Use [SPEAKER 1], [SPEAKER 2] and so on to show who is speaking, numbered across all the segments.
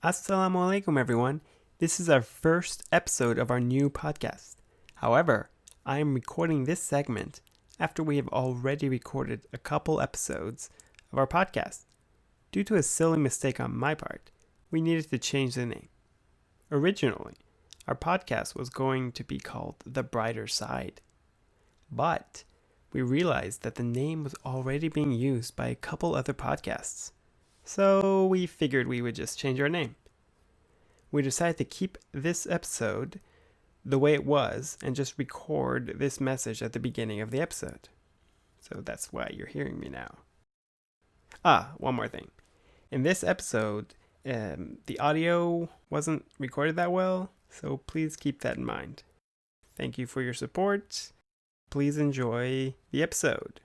[SPEAKER 1] Assalamu alaikum, everyone. This is our first episode of our new podcast. However, I am recording this segment after we have already recorded a couple episodes of our podcast. Due to a silly mistake on my part, we needed to change the name. Originally, our podcast was going to be called The Brighter Side. But we realized that the name was already being used by a couple other podcasts. So we figured we would just change our name. We decided to keep this episode the way it was and just record this message at the beginning of the episode. So that's why you're hearing me now. One more thing. In this episode, the audio wasn't recorded that well, so please keep that in mind. Thank you for your support. Please enjoy the episode.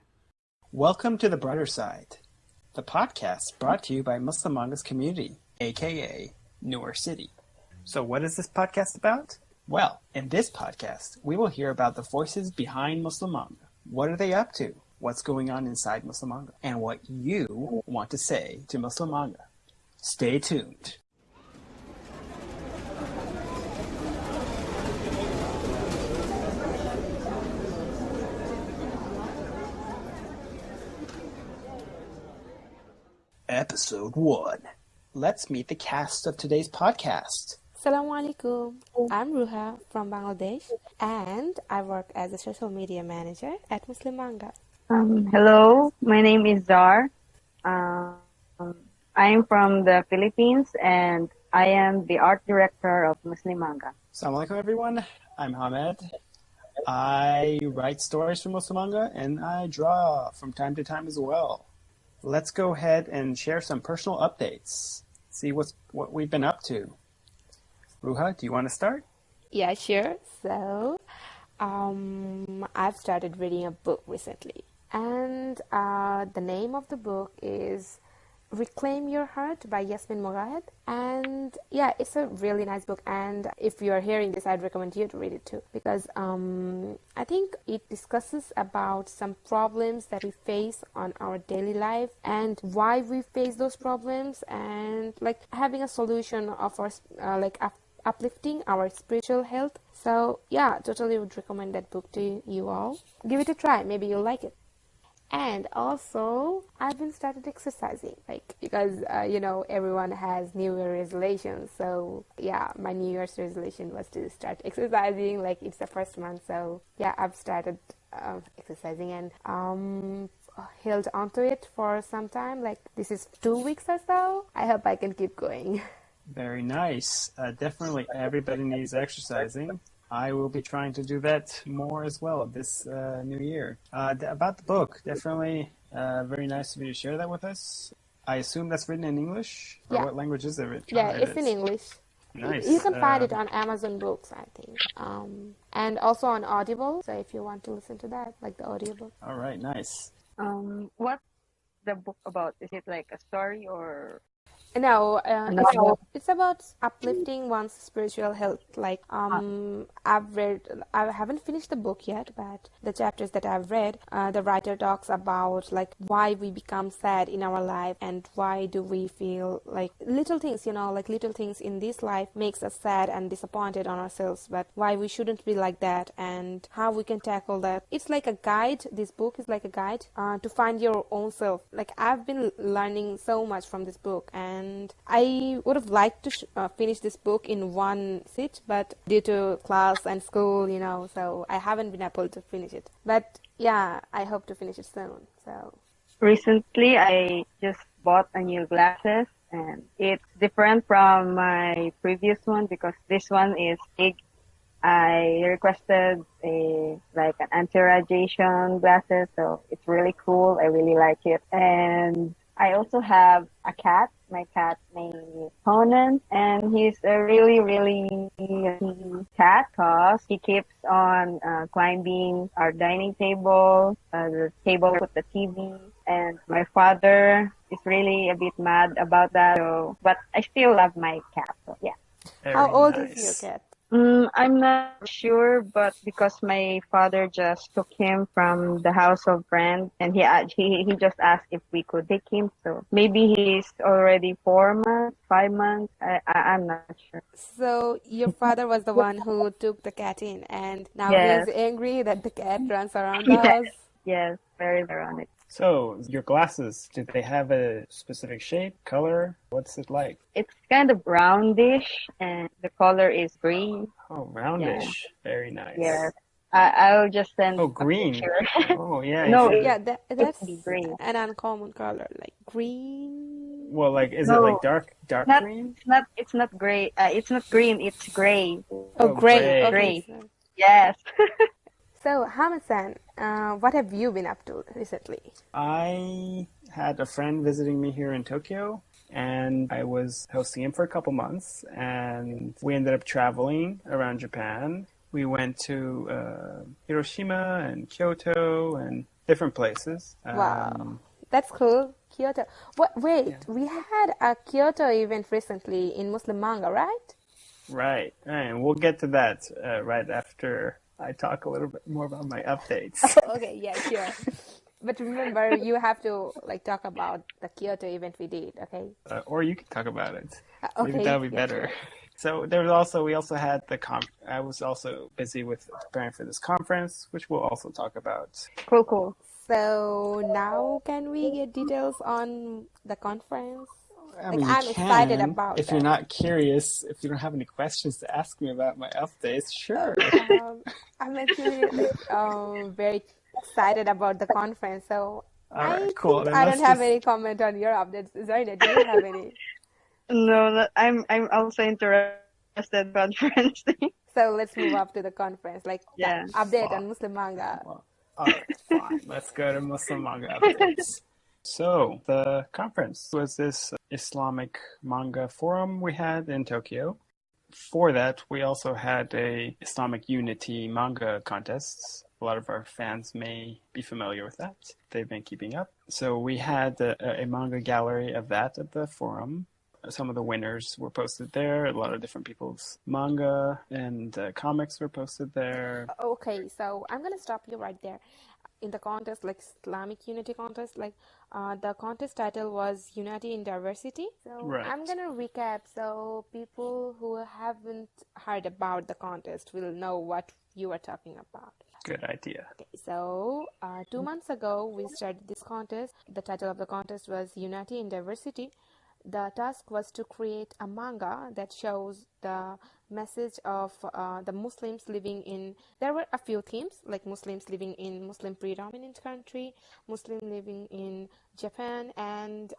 [SPEAKER 1] Welcome to The Brighter Side, the podcast brought to you by Muslim Manga's community, aka Newer City. So what is this podcast about? Well, in this podcast, we will hear about the voices behind Muslim Manga. What are they up to? What's going on inside Muslim Manga? And what you want to say to Muslim Manga. Stay tuned. Episode 1. Let's meet the cast of today's podcast.
[SPEAKER 2] Assalamu alaikum. I'm Ruha from Bangladesh and I work as a social media manager at Muslim Manga.
[SPEAKER 3] Hello, my name is Zar. I'm from the Philippines and I am the art director of Muslim Manga.
[SPEAKER 1] Assalamu alaikum, everyone. I'm Hamed. I write stories for Muslim Manga and I draw from time to time as well. Let's go ahead and share some personal updates. See what we've been up to. Ruha, do you want to start?
[SPEAKER 2] Yeah, sure. So, I've started reading a book recently. And the name of the book is Reclaim Your Heart by Yasmin Mogahed. And yeah, it's a really nice book. And if you're hearing this, I'd recommend you to read it too. Because I think it discusses about some problems that we face on our daily life and why we face those problems and like having a solution of our uplifting our spiritual health. So yeah, totally would recommend that book to you all. Give it a try. Maybe you'll like it. And also, I've been started exercising, because, everyone has New Year resolutions. So, yeah, my New Year's resolution was to start exercising, it's the first month. So, yeah, I've started exercising and held onto it for some time. This is 2 weeks or so. I hope I can keep going.
[SPEAKER 1] Very nice. Definitely everybody needs exercising. I will be trying to do that more as well this new year. About the book, definitely very nice of you to share that with us. I assume that's written in English? Or
[SPEAKER 2] yeah.
[SPEAKER 1] What language is it written?
[SPEAKER 2] Yeah, it's in English.
[SPEAKER 1] Nice.
[SPEAKER 2] You can find it on Amazon Books, I think. And also on Audible, so if you want to listen to that, like the audiobook.
[SPEAKER 1] All right, nice.
[SPEAKER 3] What's the book about? Is it like a story or...
[SPEAKER 2] No, it's about uplifting one's spiritual health. I haven't finished the book yet, but the chapters that I've read, the writer talks about why we become sad in our life and why do we feel little things, little things in this life makes us sad and disappointed on ourselves, but why we shouldn't be like that and how we can tackle that. It's like a guide. This book is like a guide to find your own self. I've been learning so much from this book, and I would have liked to finish this book in one sit, but due to class and school, so I haven't been able to finish it. But yeah, I hope to finish it soon. So
[SPEAKER 3] recently, I just bought a new glasses, and it's different from my previous one because this one is big. I requested an anti-radiation glasses, so it's really cool. I really like it, and I also have a cat. My cat name is Conan, and he's a really, really cat because he keeps on climbing our dining table, the table with the TV, and my father is really a bit mad about that. So, but I still love my cat. So yeah.
[SPEAKER 2] How old is your cat?
[SPEAKER 3] I'm not sure, but because my father just took him from the house of friend, and he just asked if we could take him. So maybe he's already 4 months, 5 months. I'm not sure.
[SPEAKER 2] So your father was the one who took the cat in, and now
[SPEAKER 3] Yes,
[SPEAKER 2] he's angry that the cat runs around the
[SPEAKER 3] yes,
[SPEAKER 2] house.
[SPEAKER 3] yes. Very ironic.
[SPEAKER 1] So, your glasses, do they have a specific shape, color? What's it like?
[SPEAKER 3] It's kind of roundish, and the color is green.
[SPEAKER 1] Oh,
[SPEAKER 3] Yeah,
[SPEAKER 1] roundish. Very
[SPEAKER 3] yes.
[SPEAKER 1] nice.
[SPEAKER 3] I'll just send
[SPEAKER 1] Oh,
[SPEAKER 3] a
[SPEAKER 1] green.
[SPEAKER 3] picture.
[SPEAKER 1] Oh, yeah, you
[SPEAKER 3] No,
[SPEAKER 1] should.
[SPEAKER 2] Yeah,
[SPEAKER 3] it's
[SPEAKER 2] that's
[SPEAKER 3] green.
[SPEAKER 2] an uncommon color, like green.
[SPEAKER 1] Well, like, is it like
[SPEAKER 3] No,
[SPEAKER 1] dark
[SPEAKER 3] not.
[SPEAKER 1] green?
[SPEAKER 3] It's not gray. It's not green. It's gray.
[SPEAKER 2] Oh,
[SPEAKER 1] Oh,
[SPEAKER 2] gray. Okay,
[SPEAKER 1] gray.
[SPEAKER 3] Gray.
[SPEAKER 2] it's not.
[SPEAKER 3] Yes.
[SPEAKER 2] So, Hamid-san, what have you been up to recently?
[SPEAKER 1] I had a friend visiting me here in Tokyo, and I was hosting him for a couple months, and we ended up traveling around Japan. We went to Hiroshima and Kyoto and different places.
[SPEAKER 2] Wow, that's cool. Kyoto. What?
[SPEAKER 1] Yeah.
[SPEAKER 2] Wait, we had a Kyoto event recently in Muslim Manga, right?
[SPEAKER 1] Right, and we'll get to that right after I talk a little bit more about my updates.
[SPEAKER 2] Okay, yeah, sure. But remember, you have to like talk about the Kyoto event we did, okay?
[SPEAKER 1] Or you can talk about it. Maybe
[SPEAKER 2] Okay,
[SPEAKER 1] that'll be
[SPEAKER 2] yeah,
[SPEAKER 1] better.
[SPEAKER 2] sure.
[SPEAKER 1] So we also had I was also busy with preparing for this conference, which we'll also talk about.
[SPEAKER 3] Cool, cool.
[SPEAKER 2] So now can we get details on the conference?
[SPEAKER 1] I
[SPEAKER 2] Like
[SPEAKER 1] mean, you
[SPEAKER 2] I'm excited
[SPEAKER 1] can,
[SPEAKER 2] about
[SPEAKER 1] if you're
[SPEAKER 2] that.
[SPEAKER 1] not curious, if you don't have any questions to ask me about my updates, sure.
[SPEAKER 2] I'm actually like very excited about the conference. So
[SPEAKER 1] All right,
[SPEAKER 2] I
[SPEAKER 1] cool.
[SPEAKER 2] think
[SPEAKER 1] Then
[SPEAKER 2] I don't
[SPEAKER 1] let's
[SPEAKER 2] have
[SPEAKER 1] just,
[SPEAKER 2] any comment on your updates. Zarina, do you have any?
[SPEAKER 3] No, I'm also interested conference thing.
[SPEAKER 2] So let's move up to the conference, like the
[SPEAKER 3] Yeah.
[SPEAKER 2] update
[SPEAKER 1] fine.
[SPEAKER 2] on Muslim manga.
[SPEAKER 1] Well, all right, fine. Let's go to Muslim manga updates. So, the conference was this Islamic manga forum we had in Tokyo. For that, we also had a Islamic Unity manga contests. A lot of our fans may be familiar with that. They've been keeping up. So we had a manga gallery of that at the forum. Some of the winners were posted there. A lot of different people's manga and comics were posted there.
[SPEAKER 2] Okay, so I'm gonna stop you right there. In the contest, like Islamic Unity contest, like the contest title was Unity in Diversity. So
[SPEAKER 1] Right.
[SPEAKER 2] I'm gonna recap so people who haven't heard about the contest will know what you are talking about.
[SPEAKER 1] Good idea.
[SPEAKER 2] Okay, so 2 months ago we started this contest. The title of the contest was Unity in Diversity. The task was to create a manga that shows the message of the Muslims living in. There were a few themes like Muslims living in Muslim predominant country, Muslim living in Japan, and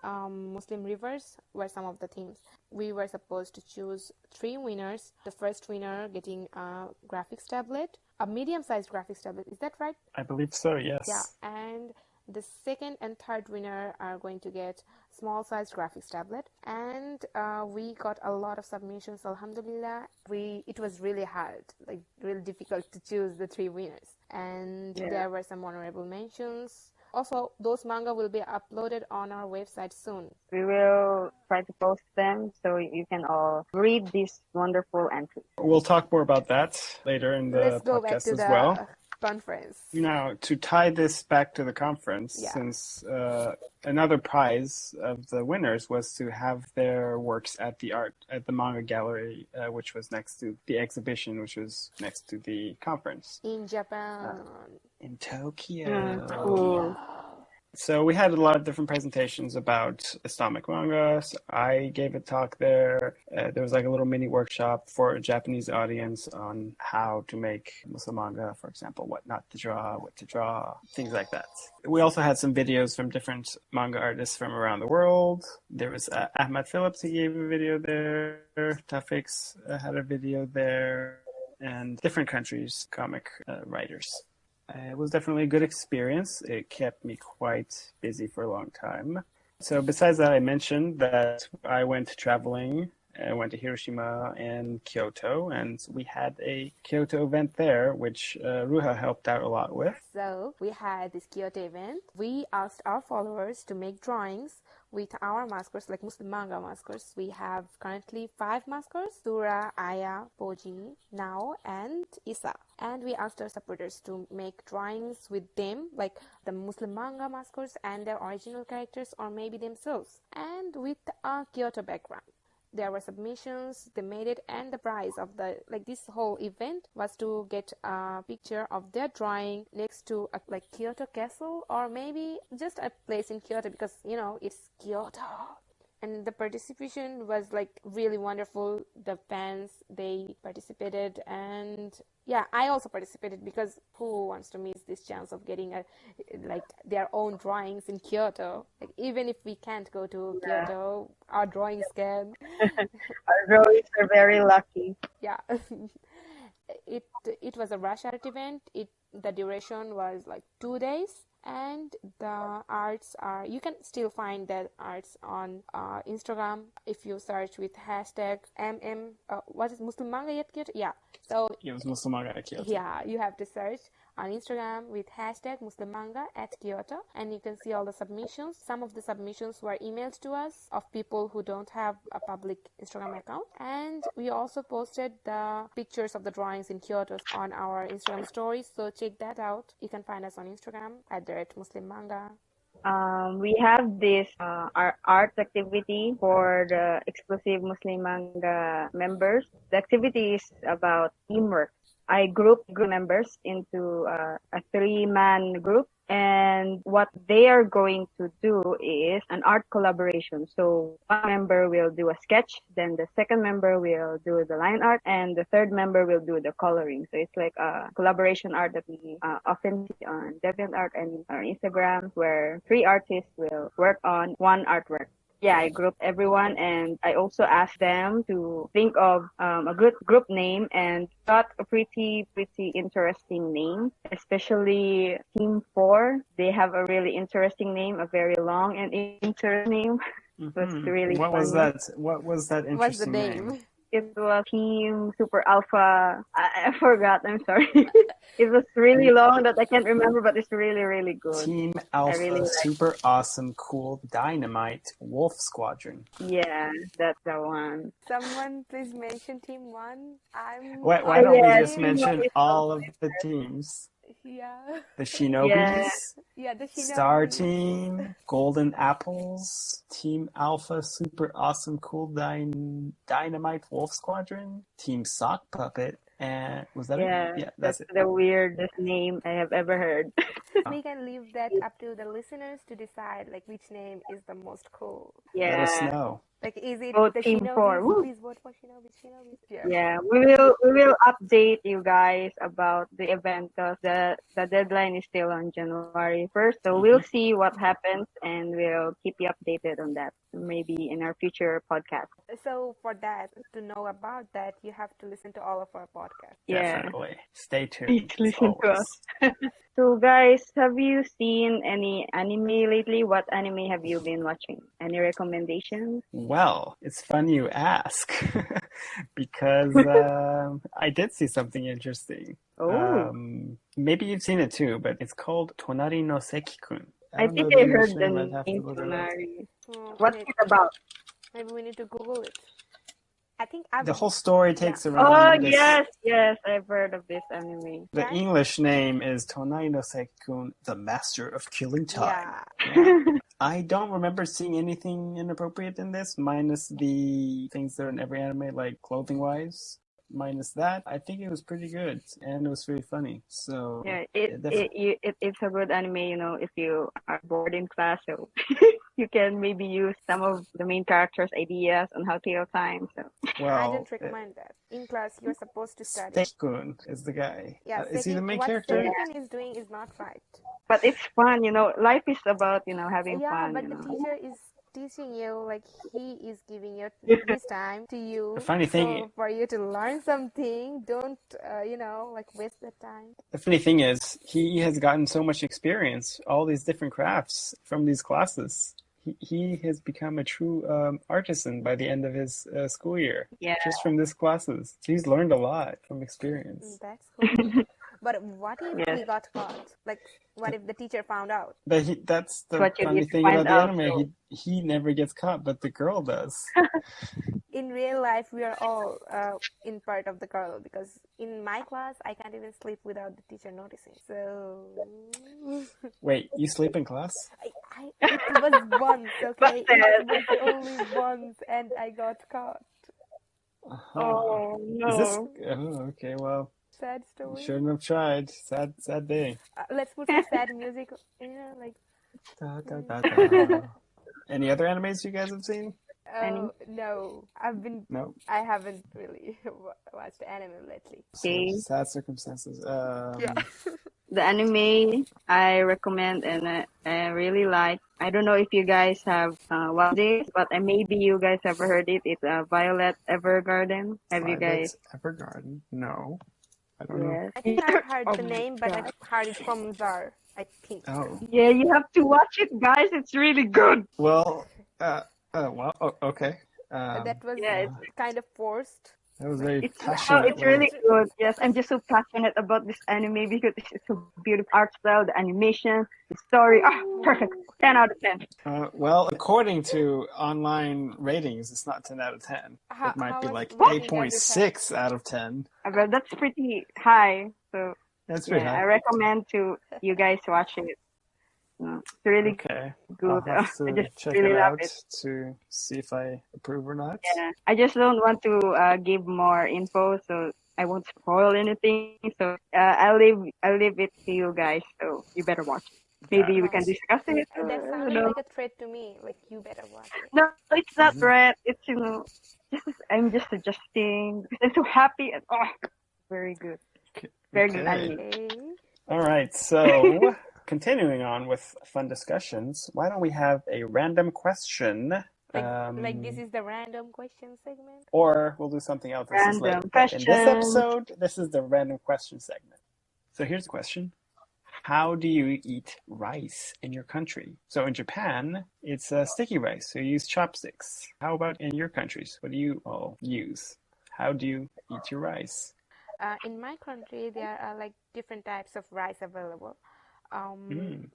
[SPEAKER 2] Muslim rivers were some of the themes. We were supposed to choose 3 winners. The first winner getting a graphics tablet, a medium-sized graphics tablet. Is that right?
[SPEAKER 1] I believe so,
[SPEAKER 2] Yeah,
[SPEAKER 1] yes.
[SPEAKER 2] and the second and third winner are going to get small sized graphics tablet, and we got a lot of submissions. Alhamdulillah, it was really hard, like really difficult to choose the 3 winners, and
[SPEAKER 3] Yeah.
[SPEAKER 2] there were some honorable mentions. Also, those manga will be uploaded on our website soon.
[SPEAKER 3] We will try to post them so you can all read this wonderful entry.
[SPEAKER 1] We'll talk more about that later in the
[SPEAKER 2] Let's go back
[SPEAKER 1] podcast
[SPEAKER 2] to
[SPEAKER 1] as well.
[SPEAKER 2] the conference.
[SPEAKER 1] Now, to tie this back to the conference,
[SPEAKER 2] Yeah.
[SPEAKER 1] since another prize of the winners was to have their works at the manga gallery, which was next to the exhibition, which was next to the conference
[SPEAKER 2] In Japan.
[SPEAKER 1] in Tokyo.
[SPEAKER 3] Cool.
[SPEAKER 1] So we had a lot of different presentations about Islamic manga. So I gave a talk there. There was like a little mini workshop for a Japanese audience on how to make Muslim manga, for example, what not to draw, what to draw, things like that. We also had some videos from different manga artists from around the world. There was Ahmad Phillips, he gave a video there. Tafix had a video there. And different countries' comic writers. It was definitely a good experience. It kept me quite busy for a long time. So besides that, I mentioned that I went traveling. I went to Hiroshima and Kyoto, and we had a Kyoto event there, which Ruha helped out a lot with.
[SPEAKER 2] So we had this Kyoto event. We asked our followers to make drawings with our maskers, like Muslim manga maskers. We have currently 5 maskers: Sura, Aya, Poji, Nao, and Isa. And we asked our supporters to make drawings with them, like the Muslim manga maskers and their original characters, or maybe themselves, and with a Kyoto background. There were submissions, they made it, and the prize of this whole event was to get a picture of their drawing next to a Kyoto castle, or maybe just a place in Kyoto, because it's Kyoto. And the participation was really wonderful. The fans, they participated, and yeah, I also participated, because who wants to miss this chance of getting their own drawings in Kyoto? Even if we can't go to Kyoto, our drawings can.
[SPEAKER 3] Our drawings are very lucky.
[SPEAKER 2] Yeah. It was a rush art event. The duration was 2 days, and the arts are, you can still find the arts on Instagram if you search with hashtag what is Muslim Manga at Kyoto? Yeah. So
[SPEAKER 1] it was Muslim Manga at Kyoto.
[SPEAKER 2] Yeah, you have to search on Instagram with hashtag Muslim Manga at Kyoto, and you can see all the submissions. Some of the submissions were emailed to us of people who don't have a public Instagram account, and we also posted the pictures of the drawings in Kyoto on our Instagram stories, so check that out. You can find us on Instagram at Muslim Manga.
[SPEAKER 3] We have this our art activity for the exclusive Muslim Manga members. The activity is about teamwork. I grouped members into a 3-man group, and what they are going to do is an art collaboration. So one member will do a sketch, then the second member will do the line art, and the third member will do the coloring. So it's like a collaboration art that we often see on DeviantArt and our Instagram, where 3 artists will work on one artwork. Yeah, I grouped everyone, and I also asked them to think of a good group name, and got a pretty interesting name, especially Team 4. They have a really interesting name, a very long and interesting name. It was really
[SPEAKER 1] What
[SPEAKER 3] funny.
[SPEAKER 1] was that? What was that interesting
[SPEAKER 2] What's the name?
[SPEAKER 3] It was Team Super Alpha. I forgot. I'm sorry. It was really long that I can't remember, but it's really, really good.
[SPEAKER 1] Team Alpha,
[SPEAKER 3] really
[SPEAKER 1] Super Awesome Cool Dynamite Wolf Squadron.
[SPEAKER 3] Yeah, that's the one.
[SPEAKER 2] Someone please mention Team 1.
[SPEAKER 1] Why don't we just
[SPEAKER 3] Team
[SPEAKER 1] mention
[SPEAKER 3] 1 is
[SPEAKER 1] all of the teams?
[SPEAKER 2] Yeah.
[SPEAKER 1] The Shinobis,
[SPEAKER 2] Yeah, the
[SPEAKER 1] Star
[SPEAKER 2] Shinobi.
[SPEAKER 1] Team, Golden Apples, Team Alpha, Super Awesome Cool Dynamite Wolf Squadron, Team Sock Puppet, and was that it? Yeah,
[SPEAKER 3] that's
[SPEAKER 1] it.
[SPEAKER 3] the weirdest name I have ever heard.
[SPEAKER 2] We can leave that up to the listeners to decide which name is the most cool.
[SPEAKER 1] Let us know.
[SPEAKER 2] Is it
[SPEAKER 3] Vote
[SPEAKER 2] the
[SPEAKER 3] Team
[SPEAKER 2] Shinobis?
[SPEAKER 3] 4. Woo.
[SPEAKER 2] Please vote for Shinobis.
[SPEAKER 3] Yeah, we will update you guys about the event, because the deadline is still on January 1st. So we'll see what happens, and we'll keep you updated on that, maybe in our future podcast.
[SPEAKER 2] So for that, to know about that, you have to listen to all of our podcasts.
[SPEAKER 3] Yeah.
[SPEAKER 1] Definitely. Stay tuned.
[SPEAKER 3] Please listen to
[SPEAKER 1] always.
[SPEAKER 3] us. So guys, have you seen any anime lately? What anime have you been watching? Any recommendations?
[SPEAKER 1] Well, it's fun you ask because I did see something interesting.
[SPEAKER 3] Oh.
[SPEAKER 1] Maybe you've seen it too, but it's called Tonari no Seki-kun.
[SPEAKER 3] I think I heard the name Tonari. What's it about?
[SPEAKER 2] Maybe we need to Google it. I think
[SPEAKER 1] the whole story takes around.
[SPEAKER 3] Oh, yes, I've heard of this anime.
[SPEAKER 1] The English name is Tonari no Seki-kun, the Master of Killing Time.
[SPEAKER 3] Yeah.
[SPEAKER 1] I don't remember seeing anything inappropriate in this, minus the things that are in every anime, like clothing-wise. Minus that, I think it was pretty good, and it was very funny. So
[SPEAKER 3] yeah, it's a good anime, if you are bored in class, so you can maybe use some of the main characters' ideas on how to kill time. So
[SPEAKER 2] I don't recommend that. In class, you're supposed to study.
[SPEAKER 1] Seki-kun is the guy.
[SPEAKER 2] Yeah,
[SPEAKER 1] is he the main character?
[SPEAKER 2] What Seki-kun is doing is not right.
[SPEAKER 3] But it's fun, Life is about having fun.
[SPEAKER 2] Yeah, but the teacher is teaching you, he is giving you his time to you.
[SPEAKER 1] The funny thing,
[SPEAKER 2] so for you to learn something, don't waste the time.
[SPEAKER 1] The funny thing is, he has gotten so much experience, all these different crafts from these classes. He has become a true artisan by the end of his school year.
[SPEAKER 3] Yeah.
[SPEAKER 1] Just from these classes. So he's learned a lot from experience.
[SPEAKER 2] That's cool. But what if
[SPEAKER 3] Yes,
[SPEAKER 2] we got caught? Like, what if the teacher found out?
[SPEAKER 1] But that's
[SPEAKER 3] that's
[SPEAKER 1] the
[SPEAKER 3] what you
[SPEAKER 1] funny
[SPEAKER 3] need to
[SPEAKER 1] thing
[SPEAKER 3] find
[SPEAKER 1] about the
[SPEAKER 3] out.
[SPEAKER 1] anime.
[SPEAKER 3] So
[SPEAKER 1] He never gets caught, but the girl does.
[SPEAKER 2] In real life, we are all in part of the girl because in my class, I can't even sleep without the teacher noticing. So,
[SPEAKER 1] Wait, you sleep in class?
[SPEAKER 2] it was once, okay? It
[SPEAKER 3] busted.
[SPEAKER 2] was only once, and I got caught.
[SPEAKER 1] Uh-huh.
[SPEAKER 3] Oh
[SPEAKER 1] Is this?
[SPEAKER 3] no.
[SPEAKER 1] Oh, okay. Well,
[SPEAKER 2] Sad
[SPEAKER 1] you
[SPEAKER 2] story.
[SPEAKER 1] shouldn't have tried. Sad day.
[SPEAKER 2] Let's put some sad music, like.
[SPEAKER 1] Da, da, da, da. Any other animes you guys have seen?
[SPEAKER 3] Any?
[SPEAKER 2] Oh no,
[SPEAKER 1] No.
[SPEAKER 2] I haven't really watched anime lately.
[SPEAKER 1] So
[SPEAKER 3] Okay.
[SPEAKER 1] sad circumstances.
[SPEAKER 2] Yeah.
[SPEAKER 3] The anime I recommend and I really like. I don't know if you guys have watched this, but maybe you guys have heard it. It's Violet Evergarden. Have you
[SPEAKER 1] Violet
[SPEAKER 3] guys?
[SPEAKER 1] Evergarden. No, I don't know.
[SPEAKER 3] Yes.
[SPEAKER 2] I think I've heard
[SPEAKER 3] Oh
[SPEAKER 2] the
[SPEAKER 3] my
[SPEAKER 2] name, but
[SPEAKER 3] god.
[SPEAKER 2] I've heard it from Zar, I think.
[SPEAKER 1] Oh,
[SPEAKER 3] Yeah, you have to watch it, guys. It's really good.
[SPEAKER 1] well, okay.
[SPEAKER 2] That was
[SPEAKER 3] Yeah,
[SPEAKER 1] Uh,
[SPEAKER 2] kind of forced.
[SPEAKER 1] that was
[SPEAKER 2] Like,
[SPEAKER 1] very
[SPEAKER 3] it's
[SPEAKER 1] passionate.
[SPEAKER 3] it's really
[SPEAKER 1] Word.
[SPEAKER 3] good. Yes, I'm just so passionate about this anime because it's so beautiful art style, the animation, the story. Ah, perfect. 10 out of 10.
[SPEAKER 1] Well, according to online ratings, it's not 10 out of 10. It might
[SPEAKER 2] How
[SPEAKER 1] be
[SPEAKER 2] much
[SPEAKER 1] like
[SPEAKER 2] rating does it have?
[SPEAKER 1] 8.6 out of 10.
[SPEAKER 3] Well, that's pretty high. So
[SPEAKER 1] That's pretty
[SPEAKER 3] yeah, I
[SPEAKER 1] high.
[SPEAKER 3] recommend to you guys watch it. It's really
[SPEAKER 1] Okay, I'll
[SPEAKER 3] good.
[SPEAKER 1] have
[SPEAKER 3] I
[SPEAKER 1] to
[SPEAKER 3] just
[SPEAKER 1] check
[SPEAKER 3] really
[SPEAKER 1] it
[SPEAKER 3] love
[SPEAKER 1] out
[SPEAKER 3] it.
[SPEAKER 1] to see if I approve or not.
[SPEAKER 3] Yeah, I just don't want to give more info, so I won't spoil anything. So I'll leave it to you guys. So you better watch it.
[SPEAKER 1] Got
[SPEAKER 3] Maybe we
[SPEAKER 1] it.
[SPEAKER 3] can discuss it.
[SPEAKER 2] That
[SPEAKER 3] I don't
[SPEAKER 2] sounded
[SPEAKER 3] know.
[SPEAKER 2] like a threat to me. Like, you better watch it.
[SPEAKER 3] No, it's not
[SPEAKER 1] Mhm.
[SPEAKER 3] red. It's I'm just suggesting because I'm so happy and very good, very good
[SPEAKER 1] Okay.
[SPEAKER 3] anime.
[SPEAKER 2] Okay.
[SPEAKER 1] All right. So, continuing on with fun discussions, why don't we have a random question?
[SPEAKER 2] Like this is the random question segment.
[SPEAKER 1] Or we'll do something else this is later.
[SPEAKER 3] Random
[SPEAKER 1] But in this
[SPEAKER 3] questions.
[SPEAKER 1] episode, this is the random question segment. So here's the question. How do you eat rice in your country? So in Japan, it's sticky rice, so you use chopsticks. How about in your countries? What do you all use? How do you eat your rice?
[SPEAKER 2] In my country, there are like different types of rice available. Um,
[SPEAKER 1] Mm,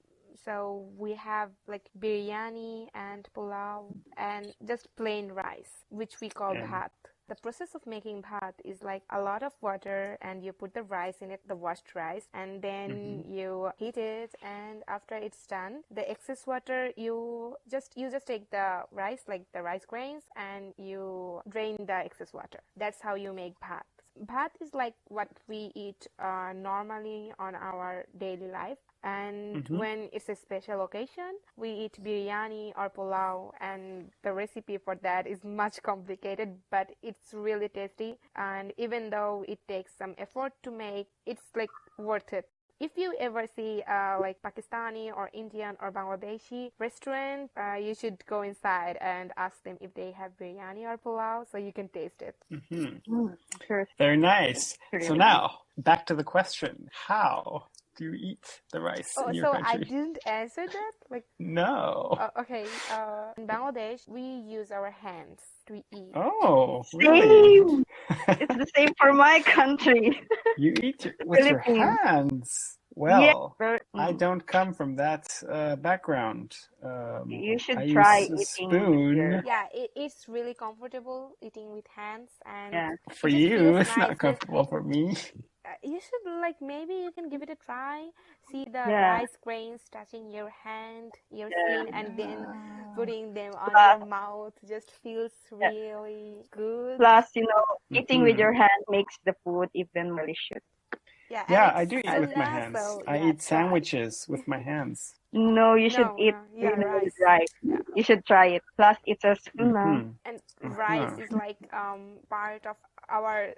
[SPEAKER 2] so we have like biryani and pulao and just plain rice, which we call
[SPEAKER 1] and
[SPEAKER 2] bhat. The process of making bhat is like a lot of water and you put the rice in it, the washed rice, and then
[SPEAKER 1] mhm.
[SPEAKER 2] you heat it, and after it's done, the excess water you just take the rice, like the rice grains, and you drain the excess water. That's how you make bhat. Bhat is like what we eat normally on our daily life. And
[SPEAKER 1] Mhm.
[SPEAKER 2] when it's a special occasion, we eat biryani or pulao, and the recipe for that is much complicated, but it's really tasty. And even though it takes some effort to make, it's like worth it. If you ever see like Pakistani or Indian or Bangladeshi restaurant, you should go inside and ask them if they have biryani or pulao so you can taste it.
[SPEAKER 1] Mhm.
[SPEAKER 3] Sure.
[SPEAKER 1] Very nice.
[SPEAKER 3] Really
[SPEAKER 1] So
[SPEAKER 3] nice.
[SPEAKER 1] now, back to the question. How do you eat the rice
[SPEAKER 2] Oh,
[SPEAKER 1] in your
[SPEAKER 2] so I
[SPEAKER 1] country?
[SPEAKER 2] didn't answer that? Like,
[SPEAKER 1] No.
[SPEAKER 2] okay, in Bangladesh, we use our hands to eat.
[SPEAKER 1] Oh, really?
[SPEAKER 3] Same. It's the same for my country,
[SPEAKER 1] You eat
[SPEAKER 3] the
[SPEAKER 1] with your
[SPEAKER 3] Philippines.
[SPEAKER 1] hands.
[SPEAKER 3] Yeah,
[SPEAKER 1] Well, I
[SPEAKER 3] mm,
[SPEAKER 1] don't come from that background.
[SPEAKER 3] you
[SPEAKER 1] I
[SPEAKER 3] should try
[SPEAKER 1] use a
[SPEAKER 3] eating with your
[SPEAKER 1] spoon.
[SPEAKER 2] Yeah, it's really comfortable eating with hands, and
[SPEAKER 3] yeah.
[SPEAKER 1] For
[SPEAKER 2] it just
[SPEAKER 1] you,
[SPEAKER 2] feels
[SPEAKER 1] it's
[SPEAKER 2] nice.
[SPEAKER 1] not
[SPEAKER 2] Just
[SPEAKER 1] comfortable for me.
[SPEAKER 2] you should, like, maybe you can give it a try. See the
[SPEAKER 3] Yeah,
[SPEAKER 2] rice grains touching your hand, your skin,
[SPEAKER 3] yeah.
[SPEAKER 2] and then
[SPEAKER 1] Yeah.
[SPEAKER 2] putting them on
[SPEAKER 3] Plus,
[SPEAKER 2] your mouth. Just feels
[SPEAKER 3] yeah.
[SPEAKER 2] really good.
[SPEAKER 3] Plus, eating with
[SPEAKER 1] Hmm.
[SPEAKER 3] your hand makes the food even more delicious.
[SPEAKER 2] Yeah, and
[SPEAKER 1] Yeah, I
[SPEAKER 2] it's
[SPEAKER 1] do eat with my
[SPEAKER 2] sunnah,
[SPEAKER 1] hands.
[SPEAKER 2] so
[SPEAKER 1] I
[SPEAKER 2] yeah,
[SPEAKER 1] eat
[SPEAKER 2] try.
[SPEAKER 1] sandwiches with my hands.
[SPEAKER 3] No, you should
[SPEAKER 2] No,
[SPEAKER 3] eat,
[SPEAKER 2] no, yeah,
[SPEAKER 3] with
[SPEAKER 2] rice.
[SPEAKER 3] rice.
[SPEAKER 2] Yeah.
[SPEAKER 3] You should try it. Plus, it's a sunnah.
[SPEAKER 1] Mm-hmm.
[SPEAKER 2] And rice
[SPEAKER 1] Uh-huh.
[SPEAKER 2] is like part of our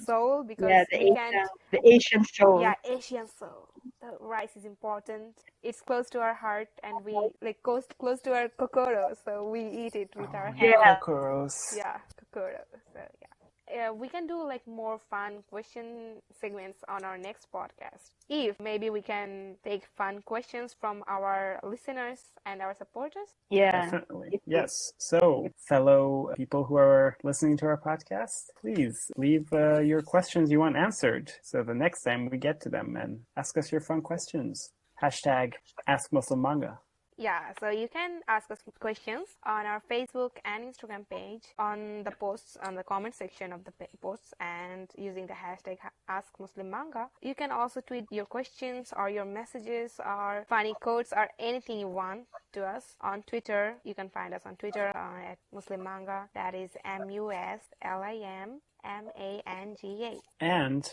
[SPEAKER 2] soul
[SPEAKER 3] Yeah,
[SPEAKER 2] because we can't.
[SPEAKER 3] The Asian soul.
[SPEAKER 2] Yeah, Asian soul. The rice is important. It's close to our heart, and we like close to our kokoro, so we eat it with our
[SPEAKER 1] Oh,
[SPEAKER 2] hands.
[SPEAKER 3] Yeah,
[SPEAKER 1] kokoros.
[SPEAKER 2] Yeah, kokoro. So yeah. we can do like more fun question segments on our next podcast. If maybe we can take fun questions from our listeners and our supporters.
[SPEAKER 3] Yeah.
[SPEAKER 1] Definitely. Yes. So, fellow people who are listening to our podcast, please leave your questions you want answered. So the next time we get to them and ask us your fun questions. Hashtag Ask Muslim Manga.
[SPEAKER 2] Yeah, so you can ask us questions on our Facebook and Instagram page, on the posts, on the comment section of the posts, and using the hashtag AskMuslimManga. You can also tweet your questions or your messages or funny quotes or anything you want to us on Twitter. You can find us on Twitter at Muslim Manga. That is MUSLIM. MANGA.
[SPEAKER 1] And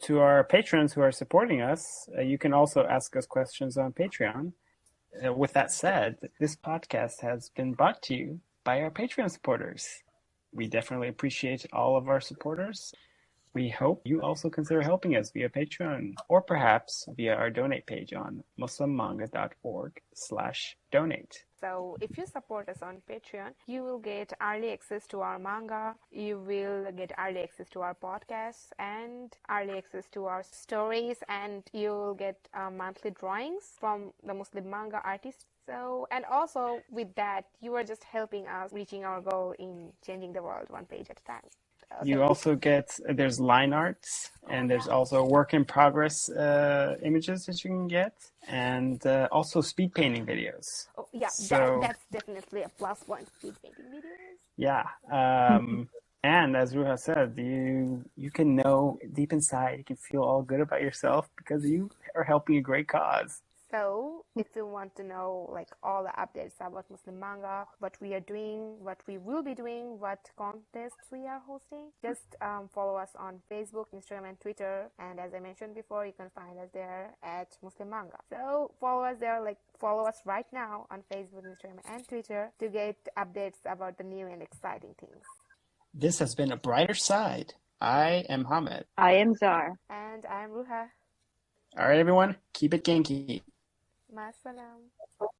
[SPEAKER 1] to our patrons who are supporting us, you can also ask us questions on Patreon. With that said, this podcast has been brought to you by our Patreon supporters. We definitely appreciate all of our supporters. We hope you also consider helping us via Patreon or perhaps via our donate page on muslimmanga.org/donate.
[SPEAKER 2] So if you support us on Patreon, you will get early access to our manga, you will get early access to our podcasts and early access to our stories, and you will get monthly drawings from the Muslim manga artists. So, and also with that, you are just helping us reaching our goal in changing the world one page at a time.
[SPEAKER 1] You also get, there's line arts, and there's also work in progress images that you can get, and also speed painting videos.
[SPEAKER 2] Oh, yeah,
[SPEAKER 1] So,
[SPEAKER 2] that's definitely a plus one, speed painting videos.
[SPEAKER 1] yeah. And as Ruha said, you can know deep inside, you can feel all good about yourself because you are helping a great cause.
[SPEAKER 2] So, if you want to know like all the updates about Muslim manga, what we are doing, what we will be doing, what contests we are hosting, just follow us on Facebook, Instagram, and Twitter. And as I mentioned before, you can find us there at Muslim Manga. So follow us there, like follow us right now on Facebook, Instagram, and Twitter to get updates about the new and exciting things.
[SPEAKER 1] This has been A Brighter Side. I am Hamid.
[SPEAKER 3] I am Zar.
[SPEAKER 2] And I'm Ruha.
[SPEAKER 1] All right, everyone, keep it Genki.
[SPEAKER 2] Masalam.